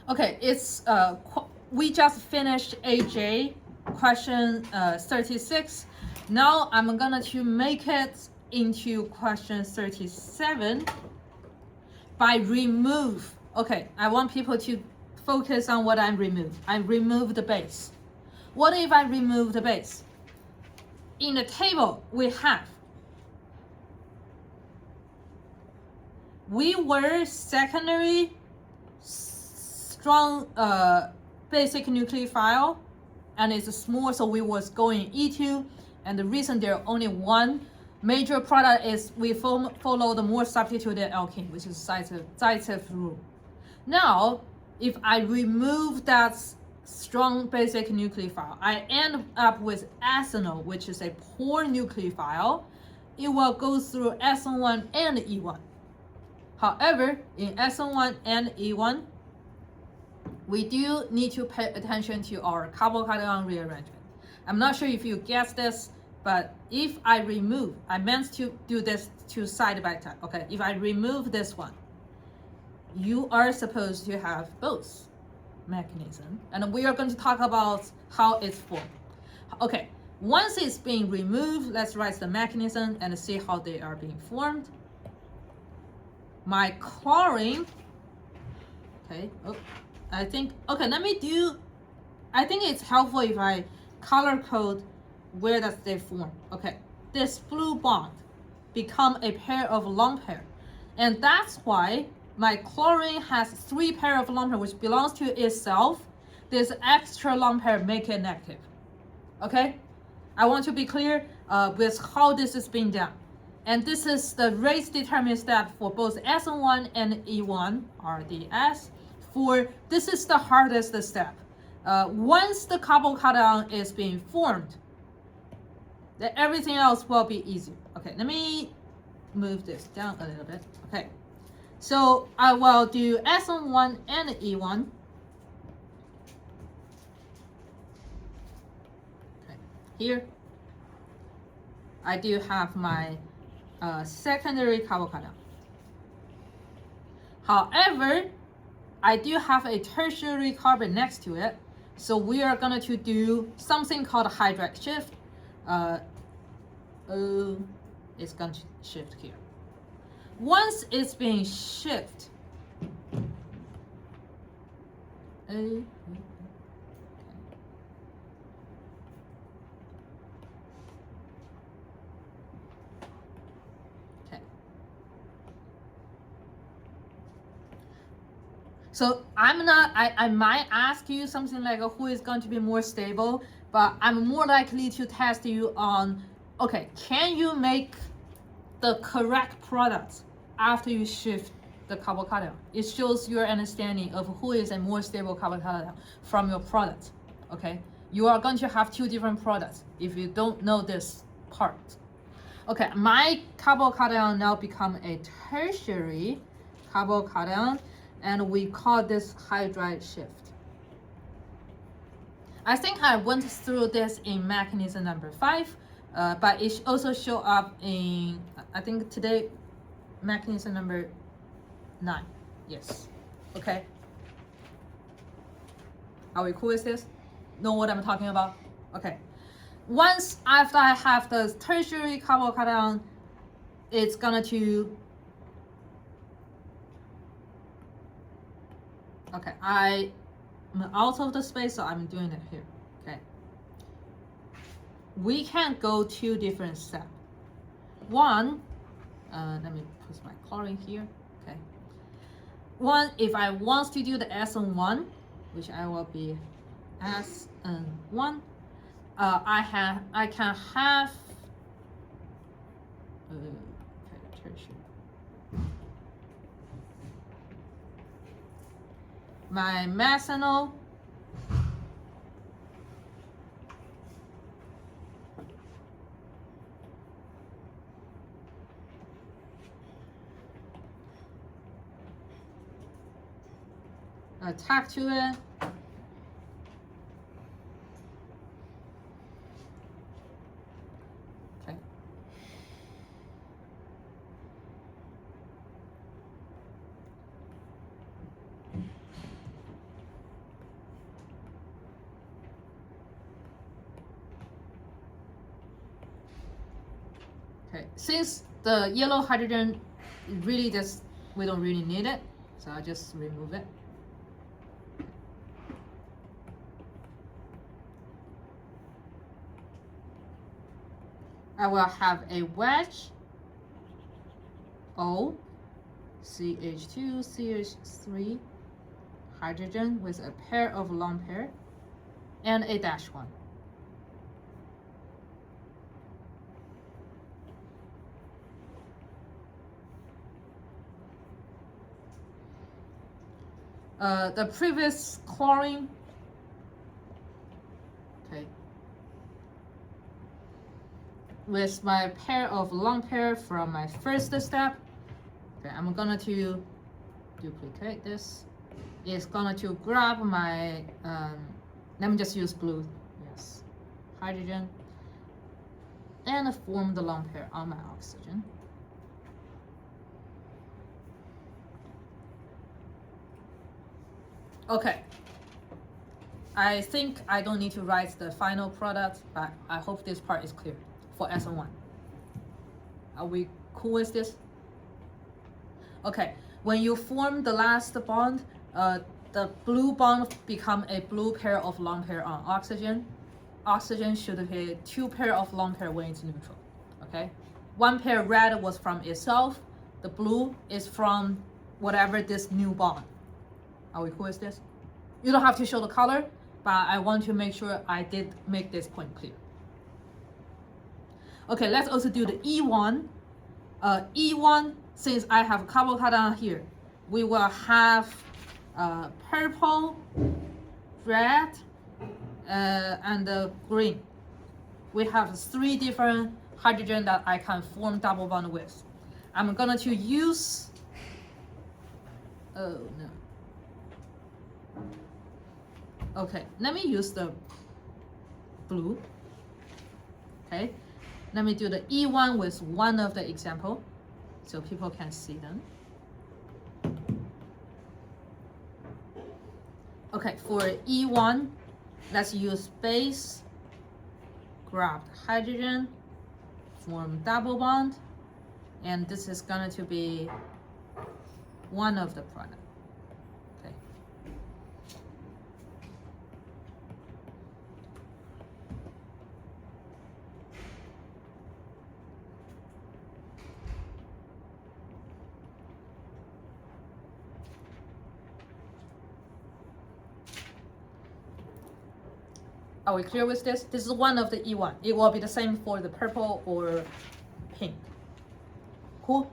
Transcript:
Okay, it's we just finished AJ question 36. Now I'm gonna to make it into question 37 by remove. Okay, I want people to focus on what I remove. I remove the base. What if I remove the base? In the table we were secondary strong basic nucleophile, and it's small, so we was going E2, and the reason there only one major product is we follow the more substituted alkene, which is Zaitsev rule. Now, if I remove that strong basic nucleophile, I end up with ethanol, which is a poor nucleophile. It will go through SN1 and E1. However, in SN1 and E1, we do need to pay attention to our carbocation rearrangement. I'm not sure if you guessed this, but if I remove, I meant to do this to side by side. Okay, if I remove this one, you are supposed to have both mechanism, and we are going to talk about how it's formed. Okay, once it's being removed, let's write the mechanism and see how they are being formed. My chlorine, okay, I think it's helpful if I color code where does they form. Okay, this blue bond become a pair of lone pair, and that's why my chlorine has 3 pair of lone pair which belongs to itself. This extra lone pair make it negative. Okay, I want to be clear with how this is being done. And this is the race determinant step for both SN1 and E1 RDS. This is the hardest step. Once the carbocation is being formed, then everything else will be easy. Okay, let me move this down a little bit. Okay, so I will do SN1 and E1. Okay, here I do have my secondary carbocation. However, I do have a tertiary carbon next to it, so we are going to do something called a hydride shift. It's going to shift here. Once it's being shifted, so I might ask you something like who is going to be more stable, but I'm more likely to test you on, okay, can you make the correct product after you shift the carbocation? It shows your understanding of who is a more stable carbocation from your product. Okay, you are going to have 2 different products if you don't know this part. Okay, my carbocation now become a tertiary carbocation, and we call this hydride shift. I think I went through this in mechanism number 5, but it also show up in, I think today, mechanism number 9. Yes. Okay. Are we cool with this? Know what I'm talking about? Okay. Once after I have the tertiary carbocation, it's gonna to, okay, I'm out of the space, so I'm doing it here. Okay, we can go 2 different steps. One, let me put my chlorine here. Okay, one, if I want to do the SN1, which I will be SN1, I can have tertiary. My methanol attack to it. Okay. Okay, since the yellow hydrogen really just, we don't really need it, so I'll just remove it. I will have a wedge O CH2 CH3 hydrogen with a pair of lone pair and a -1. The previous chlorine, okay, with my pair of lone pair from my first step, okay, I'm gonna to duplicate this. It's gonna to grab my, let me just use blue, yes, hydrogen, and form the lone pair on my oxygen. Okay, I think I don't need to write the final product, but I hope this part is clear for SN1. Are we cool with this? Okay, when you form the last bond, the blue bond become a blue pair of lone pair on oxygen. Oxygen should be 2 pair of lone pair when it's neutral, okay? 1 pair red was from itself, the blue is from whatever this new bond. Are we cool with this? You don't have to show the color, but I want to make sure I did make this point clear. Okay, let's also do the E1. E1, since I have carbocation here, we will have purple, red, and green. We have 3 different hydrogen that I can form double bond with. I'm gonna to use, oh no. Okay, let me use the blue. Okay, let me do the E1 with one of the example so people can see them. Okay, for E1, let's use base, grab hydrogen, form double bond, and this is going to be one of the product. Okay. Are we clear with this? This is one of the E1. It will be the same for the purple or pink. Cool?